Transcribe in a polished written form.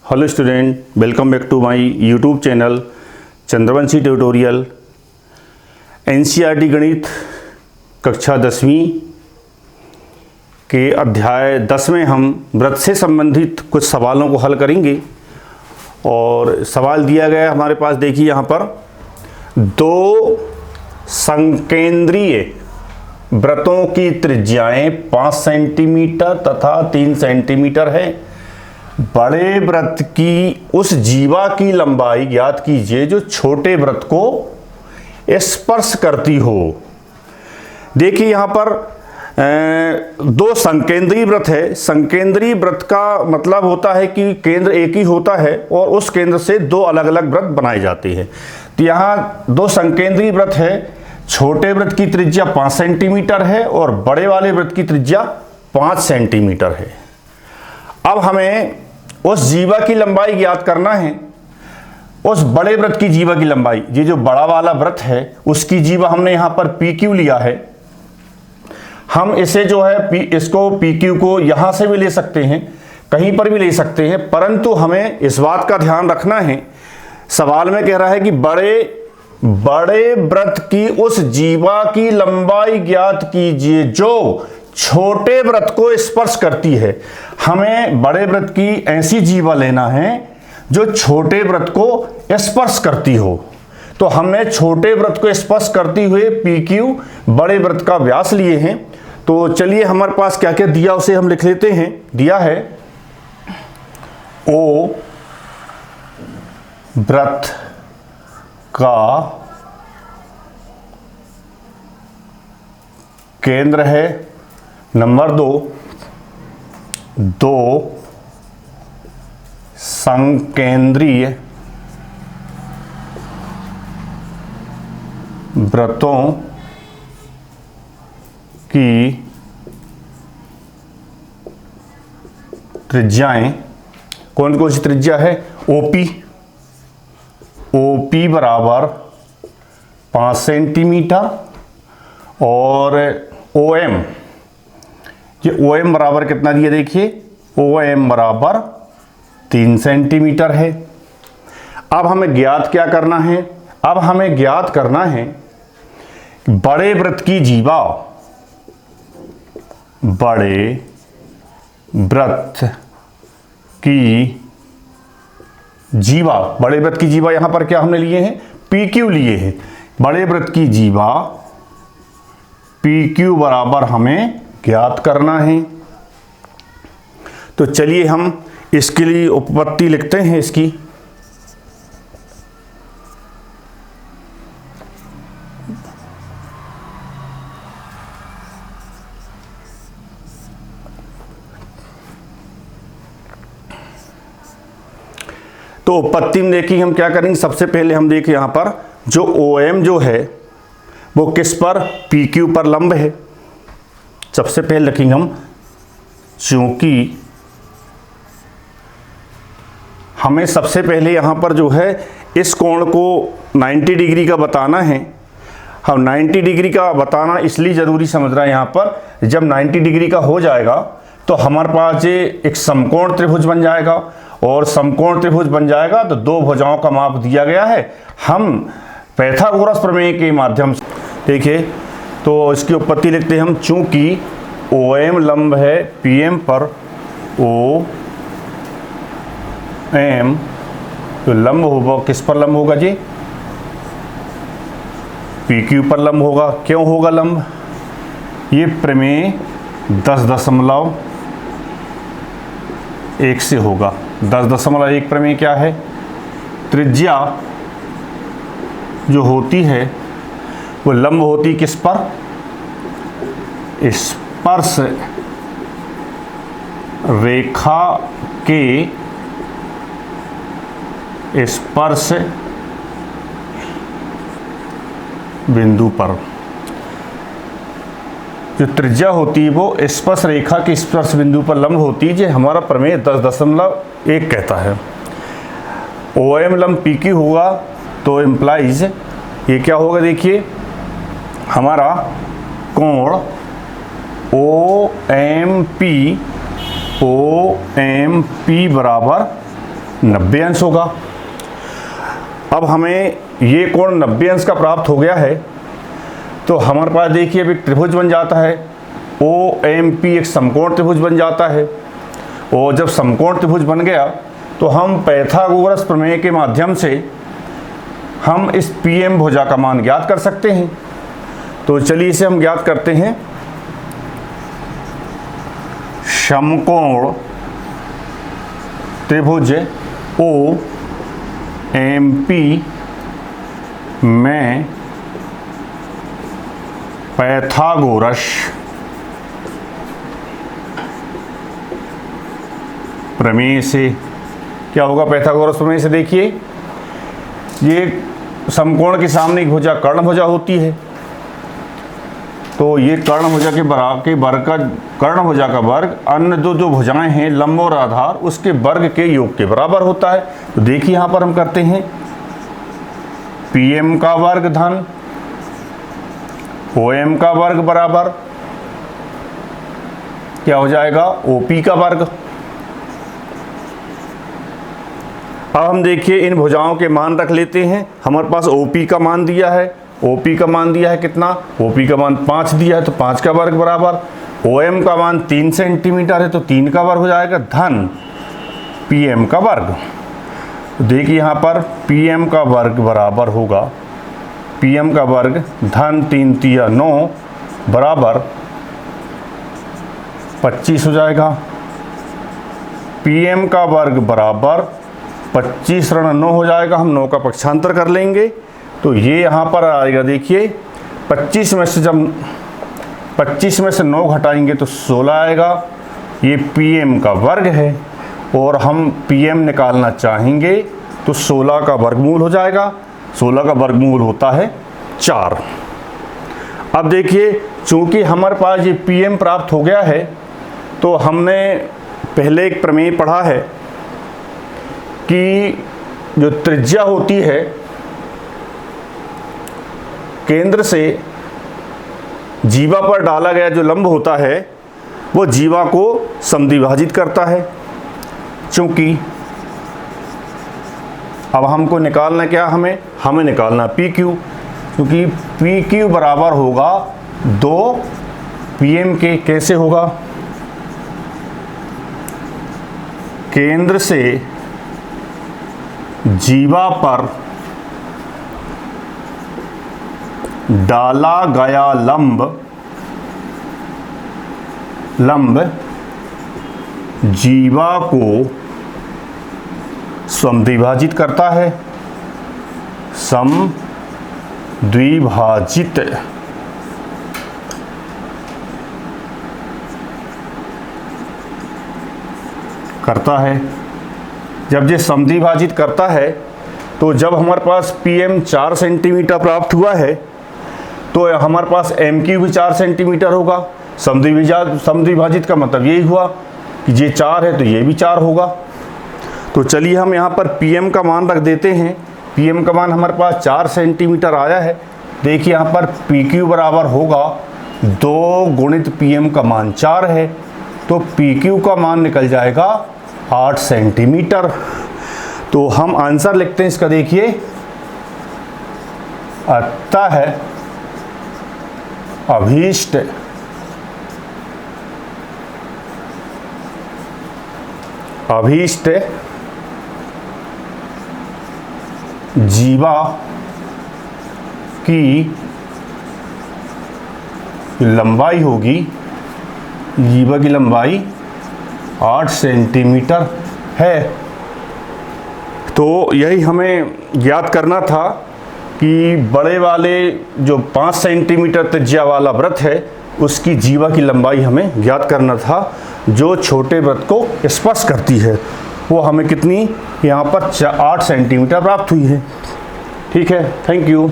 Hello student, welcome back to my YouTube channel Chandravanshi tutorial. NCERT गणित कक्षा 10वीं के अध्याय 10 में हम वृत्त से संबंधित कुछ सवालों को हल करेंगे। और सवाल दिया गया है हमारे पास, देखिए यहाँ पर दो संकेंद्रीय वृत्तों की त्रिज्याएं 5 सेंटीमीटर तथा 3 सेंटीमीटर है। बड़े वृत्त की उस जीवा की लंबाई ज्ञात कीजिए जो छोटे वृत्त को स्पर्श करती हो। देखिए यहाँ पर दो संकेंद्रीय वृत्त है। संकेंद्रीय वृत्त का मतलब होता है कि केंद्र एक ही होता है और उस केंद्र से दो अलग अलग वृत्त बनाए जाते हैं। तो यहाँ दो संकेंद्रीय वृत्त है। छोटे वृत्त की त्रिज्या 5 सेंटीमीटर है और बड़े वाले वृत्त की त्रिज्या 5 सेंटीमीटर है। अब हमें उस जीवा की लंबाई ज्ञात करना है। उस बड़े वृत्त की जीवा की लंबाई, ये जो बड़ा वाला वृत्त है उसकी जीवा हमने यहां पर PQ लिया है। हम इसे जो है इसको PQ को यहां से भी ले सकते हैं, कहीं पर भी ले सकते हैं, परंतु हमें इस बात का ध्यान रखना है। सवाल में कह रहा है कि बड़े वृत्त की उस जीवा की लंबाई ज्ञात कीजिए जो छोटे वृत्त को स्पर्श करती है। हमें बड़े वृत्त की ऐसी जीवा लेना है जो छोटे वृत्त को स्पर्श करती हो। तो हमने छोटे वृत्त को स्पर्श करती हुए PQ बड़े वृत्त का व्यास लिए हैं। तो चलिए हमारे पास क्या क्या दिया उसे हम लिख लेते हैं। दिया है O वृत्त का केंद्र है। नंबर 2, दो संकेंद्रीय वृत्तों की त्रिज्याएं, कौन कौन सी त्रिज्या है? OP बराबर 5 सेंटीमीटर और OM, ये OM बराबर कितना दिया? देखिए OM बराबर 3 सेंटीमीटर है। अब हमें ज्ञात क्या करना है? अब हमें ज्ञात करना है बड़े वृत्त की जीवा, बड़े वृत्त की जीवा, बड़े वृत्त की जीवा यहां पर क्या हमने लिए हैं? PQ लिए हैं। बड़े वृत्त की जीवा PQ बराबर हमें ज्ञात करना है। तो चलिए हम इसके लिए उपपत्ति लिखते हैं इसकी। तो उपपत्ति में देखिए हम क्या करेंगे। सबसे पहले हम देखिए यहां पर जो OM जो है वो किस पर? PQ पर लंब है। सबसे पहले लिखेंगे हम, चूंकि हमें सबसे पहले यहां पर जो है इस कोण को 90 डिग्री का बताना है। हम 90 डिग्री का बताना इसलिए ज़रूरी समझ रहा है यहाँ पर, जब 90 डिग्री का हो जाएगा तो हमारे पास ये एक समकोण त्रिभुज बन जाएगा और समकोण त्रिभुज बन जाएगा तो दो भुजाओं का माप दिया गया है। हम पाइथागोरस प्रमेय के माध्यम से देखिए तो इसकी उत्पत्ति लिखते हैं हम। चूंकि OM लंब है PM पर, OM तो लंब होगा किस पर लंब होगा जी? PQ पर लंब होगा। क्यों होगा लंब? ये प्रमेय 10.1 से होगा। 10.1 प्रमेय क्या है? त्रिज्या जो होती है वो लंब होती किस पर? स्पर्श रेखा के स्पर्श बिंदु पर। जो त्रिज्या होती है वो स्पर्श रेखा के स्पर्श बिंदु पर लंब होती है। जो हमारा प्रमेय 10.1 कहता है। OM लंब PQ होगा तो इम्प्लाइज ये क्या होगा? देखिए हमारा कोण OMP OMP बराबर 90 अंश होगा। अब हमें ये कोण 90 अंश का प्राप्त हो गया है, तो हमारे पास देखिए अब एक त्रिभुज बन जाता है। OMP एक समकोण त्रिभुज बन जाता है, और जब समकोण त्रिभुज बन गया तो हम पाइथागोरस प्रमेय के माध्यम से हम इस PM भुजा का मान ज्ञात कर सकते हैं। तो चलिए इसे हम ज्ञात करते हैं। समकोण त्रिभुज OMP में पाइथागोरस प्रमेय से क्या होगा? पाइथागोरस प्रमेय से देखिए, ये समकोण के सामने एक भुजा कर्ण भुजा होती है, तो ये कर्ण भुजा के बराबर के वर्ग का, कर्ण भुजा का वर्ग अन्य जो भुजाएं हैं लंब और आधार उसके वर्ग के योग के बराबर होता है। तो देखिए यहाँ पर हम करते हैं PM का वर्ग धन OM का वर्ग बराबर क्या हो जाएगा? OP का वर्ग। अब हम देखिए इन भुजाओं के मान रख लेते हैं। हमारे पास OP का मान दिया है, OP का मान दिया है कितना? OP का मान 5 दिया है, तो 5 का वर्ग बराबर। OM का मान 3 सेंटीमीटर है, तो 3 का वर्ग हो जाएगा धन PM का वर्ग। तो देखिए यहाँ पर PM का वर्ग बराबर होगा, PM का वर्ग धन 3 तिया 9 बराबर 25 हो जाएगा। PM का वर्ग बराबर 25 ऋण 9 हो जाएगा। हम 9 का पक्षांतर कर लेंगे, तो ये यहाँ पर आएगा। देखिए 25 में से जब 25 में से 9 घटाएंगे तो 16 आएगा। ये PM का वर्ग है, और हम PM निकालना चाहेंगे तो 16 का वर्गमूल हो जाएगा। 16 का वर्गमूल होता है 4। अब देखिए चूंकि हमारे पास ये PM प्राप्त हो गया है, तो हमने पहले एक प्रमेय पढ़ा है कि जो त्रिज्या होती है केंद्र से जीवा पर डाला गया जो लंब होता है वो जीवा को समद्विभाजित करता है। चूंकि अब हमको निकालना क्या, हमें निकालना PQ, क्योंकि PQ बराबर होगा 2 PM के। कैसे होगा? केंद्र से जीवा पर डाला गया लंब जीवा को समद्विभाजित करता है। समद्विभाजित करता है। जब ये समद्विभाजित करता है, तो जब हमारे पास PM 4 सेंटीमीटर प्राप्त हुआ है, तो हमारे पास MQ भी 4 सेंटीमीटर होगा। समद्विभाजित का मतलब यही हुआ कि ये 4 है तो ये भी 4 होगा। तो चलिए हम यहाँ पर PM का मान रख देते हैं। PM का मान हमारे पास 4 सेंटीमीटर आया है। देखिए यहाँ पर PQ बराबर होगा 2 गुणित PM का मान 4 है, तो PQ का मान निकल जाएगा 8 सेंटीमीटर। तो हम आंसर लिखते हैं इसका। देखिए अतः है अभीष्ट जीवा की लंबाई होगी, जीवा की लंबाई 8 सेंटीमीटर है। तो यही हमें ज्ञात करना था कि बड़े वाले जो 5 सेंटीमीटर त्रिज्या वाला वृत्त है उसकी जीवा की लंबाई हमें ज्ञात करना था। जो छोटे वृत्त को स्पर्श करती है वो हमें कितनी यहाँ पर 8 सेंटीमीटर प्राप्त हुई है। ठीक है, थैंक यू।